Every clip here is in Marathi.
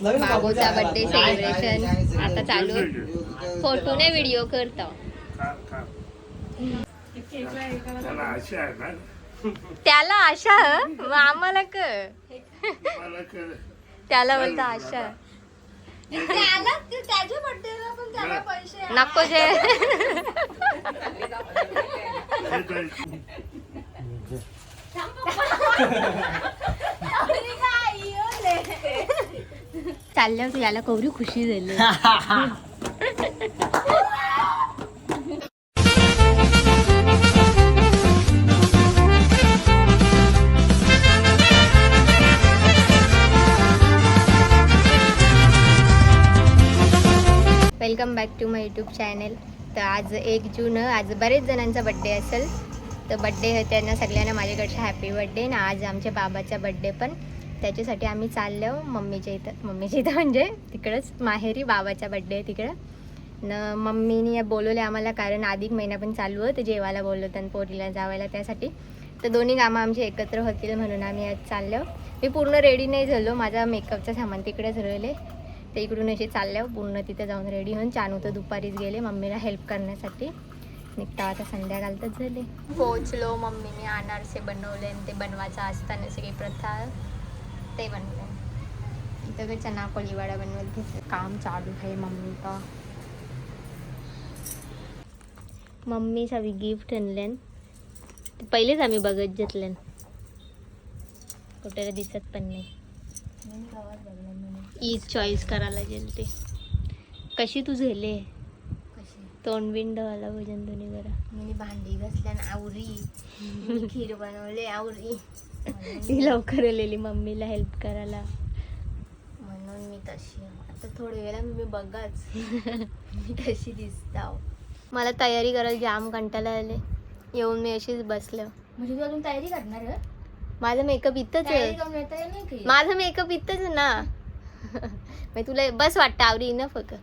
बाबूचा बर्थडे सेलिब्रेशन आता चालू. फोटो ने व्हिडिओ करतो. त्याला आशा मग आम्हाला त्याला बोलतो आशा. त्याच्या बर्थडेला पण त्याला पैसे नको जे. चालल्यावर तू याला कवरी खुशी झाली. Welcome back to my YouTube channel. तर आज 1 जून, आज बरेच जणांचा बड्डे असेल. तर बड्डे त्यांना सगळ्यांना माझ्याकडच्या हॅपी बड्डे ना. आज आमच्या बाबाचा बड्डे पण, त्याच्यासाठी आम्ही चाललो मम्मीच्या इथं म्हणजे तिकडंच माहेरी. बाबाचा बड्डे आहे तिकडं न. मम्मीने बोलवले आम्हाला, कारण अधिक महिना पण चालू आहे, तर जेवायला बोलवतं आणि पोरीला जावायला त्यासाठी. तर दोन्ही कामं आमची एकत्र होतील म्हणून आम्ही आज चाललो. मी पूर्ण रेडी नाही झालो, माझा मेकअपचं सामान तिकडेच राहिले. ते इकडून असे चालल्यावर पूर्ण तिथं जाऊन रेडी होऊन चानू तर दुपारीच गेले मम्मीला हेल्प करण्यासाठी. निघता आता संध्याकाळतच झाले. पोचलो. मम्मीने अनारसे बनवले आणि ते बनवायचं असताना सगळी प्रथा ते बनवले. इथं काही चना कोळीवाडा बनवत घेतलं. काम चालू आहे मम्मी का. मम्मी सगळी गिफ्ट आणल्यान, पहिलेच आम्ही बघत घेतल्यान, कुठे दिसत पण नाही. ईज चॉईस करायला गेल ते. कशी तू झेले तोंड बिंड वाला भजन दोन्ही बरं. मी भांडी घासल्यान आवरी, खीर बनवले आवरी. ती लवकर आलेली मम्मीला हेल्प करायला म्हणून मी तशी. आता थोड्या वेळा मी बघाच मी कशी दिसताव. मला तयारी करायला जाम कंटाळा आले. येऊन मी अशीच बसलं. म्हणजे तू अजून तयारी करणार आहे? माझा मेकअप इथंच आहे. माझा मेकअप इथंच ना. मग तुला बस वाटतं आवरी इनफ होतं.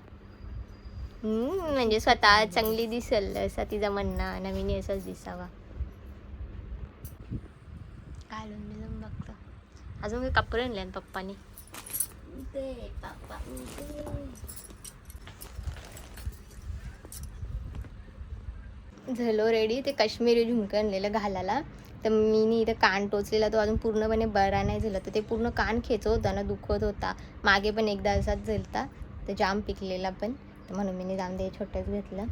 म्हणजे स्वतः चांगली दिसेल असा तिचा म्हणणं, नवीन असंच दिसावा. घालून बिलून बघतो. अजून काही कपडे आणले पप्पानी. झालो रेडी. ते काश्मीरी झुमकं आणलेलं घालायला. तर मी इथं कान टोचलेला, तो अजून पूर्णपणे बरा नाही झाला. तर ते पूर्ण कान खेचत होता ना, दुखत होता. मागे पण एकदा असाच झालता, तर जाम पिकलेला पण. तर म्हणून मी जाम दे छोटंच घेतलं.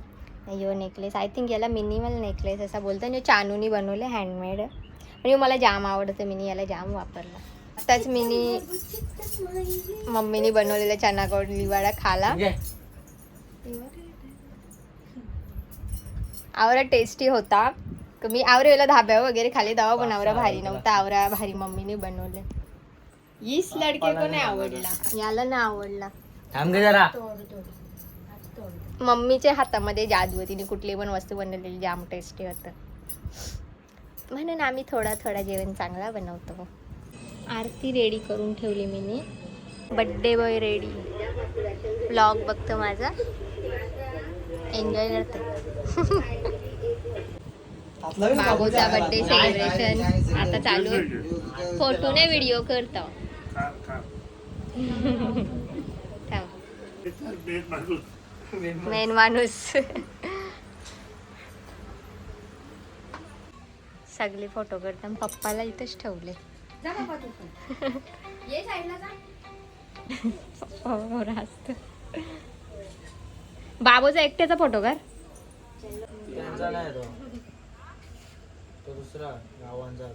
यो नेकलेस आय थिंक याला मिनिमल नेकलेस असा बोलतो. आणि चानूनी बनवले हँडमेड. म्हणजे मला जाम आवडतं, मी याला जाम वापरला. आताच मम्मीने बनवलेला चना कोळीवाडा खाला. आवरा टेस्टी होता. मी आवरेला धाब्या वगैरे खाली दवा, पण आवरा भारी नव्हता. आवरा भारी मम्मीने बनवले. हीच लडके को नाही आवडला, याला नाही आवडला. मम्मीच्या हातामध्ये जादू, तिने कुठली पण वस्तू बनवलेली जाम टेस्टी होतं. म्हणून आम्ही थोडा थोडा जेवण चांगला बनवतो. आरती रेडी करून ठेवली मी. Birthday boy ready. व्लॉग बघतो माझा, एन्जॉय करतो. बाबूचा बर्थडे सेलिब्रेशन आता चालू. फोटो ने व्हिडिओ करतो. मेन माणूस. सगळे फोटो करतात. पप्पाला इथंच ठेवले. बाबूचा एकट्याचा फोटो कर. दुसरा गावांचा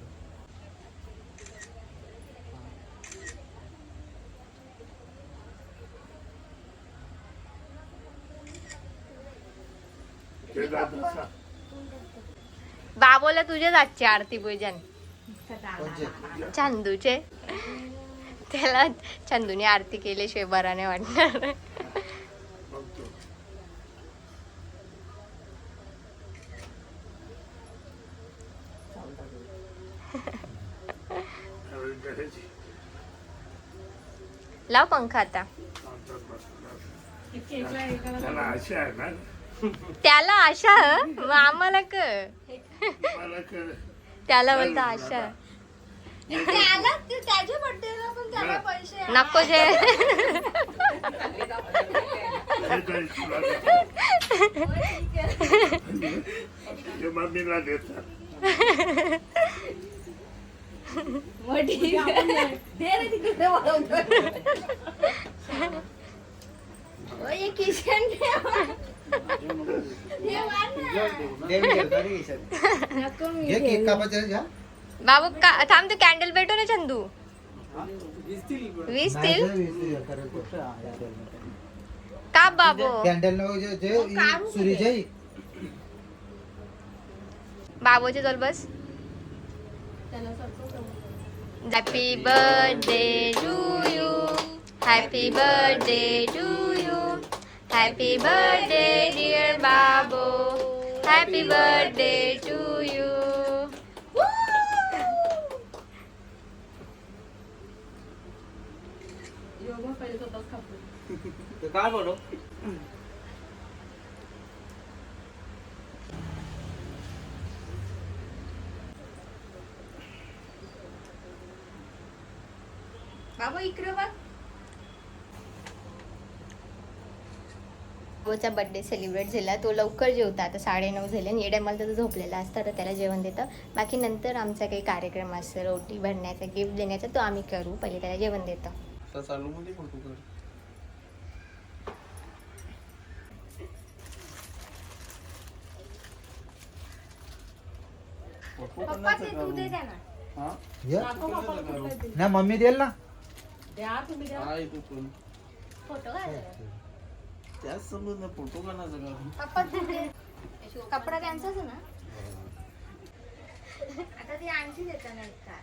बाबूला तुझ्याच आजची आरती पूजन चंदूचे. त्याला चंदूने आरती केल्याशिवाय बरा नाही वाटणार. लाव पंखा आता. त्याला आशा मग आम्हाला त्याला बोलतो आशा. त्याच्या बर्थडेला पण त्याला पैसे नको जे ते मम्मीला देतात. किशन बाबू थांब तू कॅन्डल भेटो ना चंदू 20 का बाबू कॅन्डल सूर्य बाबूचे चल बस happy birthday to you happy birthday to you happy birthday dear Babu happy birthday to you काय बोलो बाबा इकडे बघ बाबूचा बर्थडे सेलिब्रेट झाला तो लवकर जेवता आता 9:30 झाले आणि येड्या मला तर झोपलेला असतं तर त्याला जेवण देतं बाकी नंतर आमचा काही कार्यक्रम असेल ओटी भरण्याचा गिफ्ट देण्याचा तो आम्ही करू पहिले त्याला जेवण देतं चालू मध्ये फोटो कर पप्पा ते तू दे त्यांना ना मम्मी देईल ना द्या तुम्ही द्या फोटो काढ त्याच समज ना फोटो काढायचा का पप्पा तू दे कपडा त्यांचाच ना आता ती आणखी देता नाही का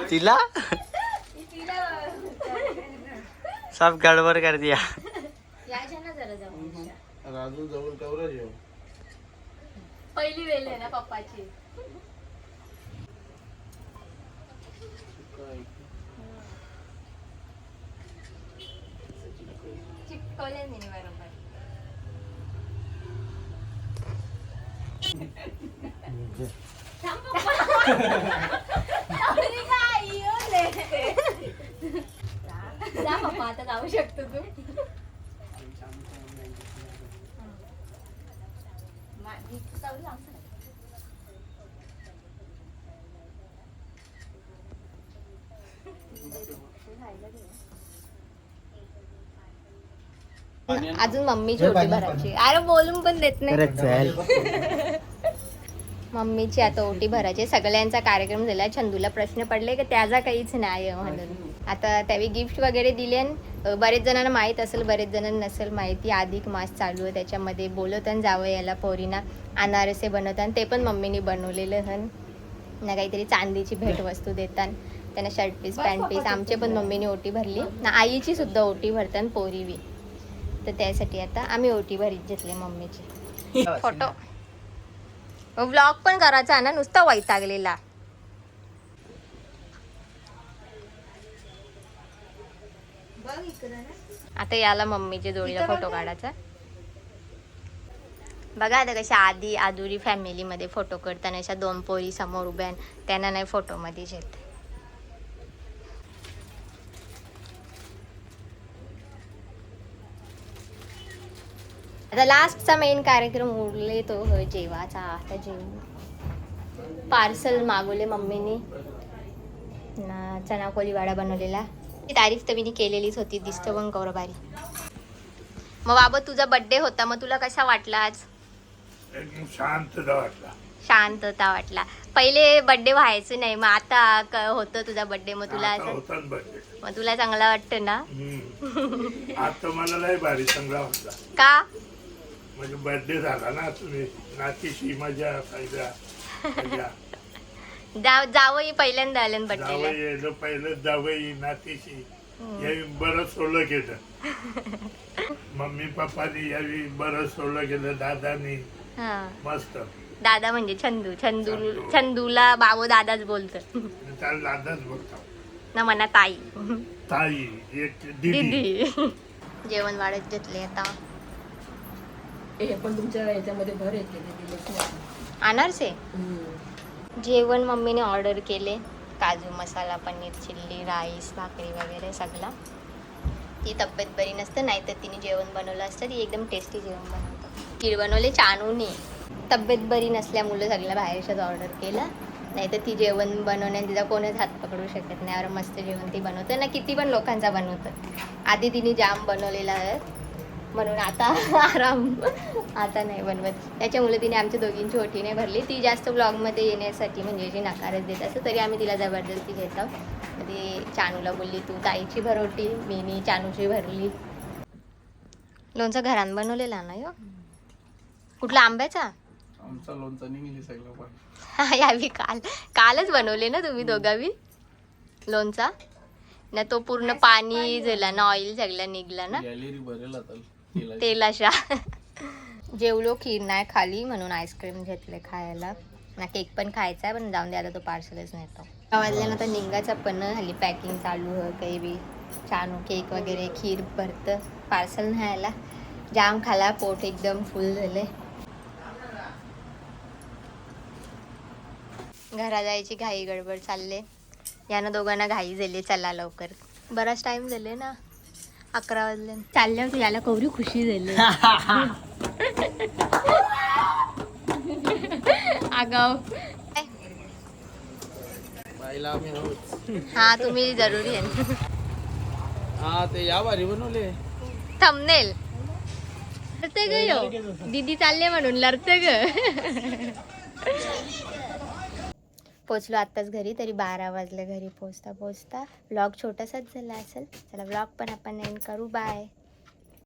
तिला सब गड़बड़ कर दिया याच्या ना जरा जाऊ राजू जवळ तेवढा जेव पहिली वेळ आहे ना पप्पाची चिपकवले मी बरोबर जा पप्पा आता जाऊ शकतो तू अजून मम्मीची ओटी भरायची अरे बोलून पण देत नाही मम्मीची आता ओटी भरायची सगळ्यांचा कार्यक्रम झाला चंदूला प्रश्न पडले की त्याचा काहीच नाही आहे म्हणून आता त्यावेळी गिफ्ट वगैरे दिले आणि बरेच जणांना माहीत असेल बरेच जणांना नसेल माहिती अधिक मास चालू आहे त्याच्यामध्ये बोलवताना जावं याला पोरीना अनारसे बनवताना ते पण मम्मीने बनवलेलं हन ना काहीतरी चांदीची भेटवस्तू देतात त्यांना शर्ट पीस पॅन्ट पीस आमचे पण मम्मीने ओटी भरली ना आईची सुद्धा ओटी भरतात पोरीवी तर त्यासाठी आता आम्ही ओटी भरीत घेतली मम्मीची फोटो व्लॉग पण करायचा ना नुसता वैतागलेला आता याला मम्मीच्या जोडीला फोटो काढायचा बघा आता कशा आधी आधुरी फॅमिली मध्ये फोटो काढताना अशा 2 पोरी समोर उभ्या त्यांना नाही फोटो मध्ये येत आता लास्टचा मेन कार्यक्रम उरले तो जेवाचा आता जेवू पार्सल मागवले मम्मीनी ना चना कोली वाडा बनवलेला ती तारीफ तर मी केलेलीच होती दिसतं पण कवर भारी मग बाबा तुझा बर्थडे होता मग तुला कसा वाटला आज एकदम शांतता वाटला शांतता वाटला पहिले बर्थडे व्हायचं नाही मग आता होतं तुझा बर्थडे मग तुला आता असं होता ना birthday. मग तुला चांगला वाटतं ना आता मला लय भारी चांगला वाटला का म्हणजे बर्थडे झाला ना तुम्ही नातीशी मजा फायदा मजा जावं पहिल्यांदा आलं बर्थडेला जावई यायचं पहिलं जावई नातीशी यावी बरं सोडलं गेलं मम्मी पप्पानी यावी बरं सोडलं गेलं दादानी हा मस्त दादा म्हणजे छंदूला बाबू दादाच बोलत त्याला दादाच बोलतो ना म्हणा ताई ताई एक दीदी दीदी जेवण वाढत घेतले आता हे पण तुमच्या याच्यामध्ये भर येते ते दिलेच नाही. अनारसे जेवण मम्मीने ऑर्डर केले, काजू मसाला, पनीर चिल्ली, राईस, भाकरी वगैरे सगळा. ती तब्येत बरी नसतं, नाही तर तिने जेवण बनवलं असतं. ती एकदम टेस्टी जेवण बनवतं. खीर बनवले चानूनी. तब्येत बरी नसल्यामुळे सगळं बाहेरच्याच ऑर्डर केलं, नाही तर ती जेवण बनवण्यात तिचा कोणच हात पकडू शकत नाही. अरे मस्त जेवण ती बनवते ना, किती पण लोकांचा बनवतं. आधी तिने जाम बनवलेला आहे म्हणून आता आराम, आता नाही बनवत. त्याच्यामुळे तिने आमच्या दोघींची ओटी नाही भरली. ती जास्त ब्लॉगमध्ये येण्यासाठी म्हणजे जी नकारच देत असं, तरी आम्ही तिला जबरदस्ती घेतो. ती चानूला बोलली तू ताईची भर ओटी, मी चानूची भरली. लोणचं घरात बनवलेला ना यो, कुठला आंब्याचा? आमचा लोणचा निघली सगळं पण. यावी कालच बनवले ना तुम्ही दोघावी लोणचा ना. तो पूर्ण पाणी झाला ना, ऑइल सगळं निघला ना गॅलरी भरेल आता तेलाशा. जेवलो, खीर नाही खाली म्हणून आईस्क्रीम घेतले खायला ना. केक पण खायचा आहे पण जाऊन द्या, आता तो पार्सलच नेतो. वाजल्यानंतर निघायचा पण हल्ली पॅकिंग चालू आहे काही बी. चानू केक वगैरे खीर भरतं पार्सल न्यायला. जाम खाला, पोट एकदम फुल झाले. घरा जायची घाई गडबड चालले. यानं दोघांना घाई झाली, चला लवकर. बराच टाइम झाले ना, 11 वाजले. चालले होते याला कवरी खुशी झाली. आगाव. बाईला आम्ही आहोत. हा तुम्ही जरुरी आहे. हा ते या भारी बनवले. थंबनेल लढते ग यो, दीदी चालले म्हणून लढते ग. पोचलो आत्ताच घरी, तरी 12 वाजले घरी पोचता पोचता. व्लॉग छोटासाच झाला असेल. चला व्लॉग पण आपण एंड करू. बाय.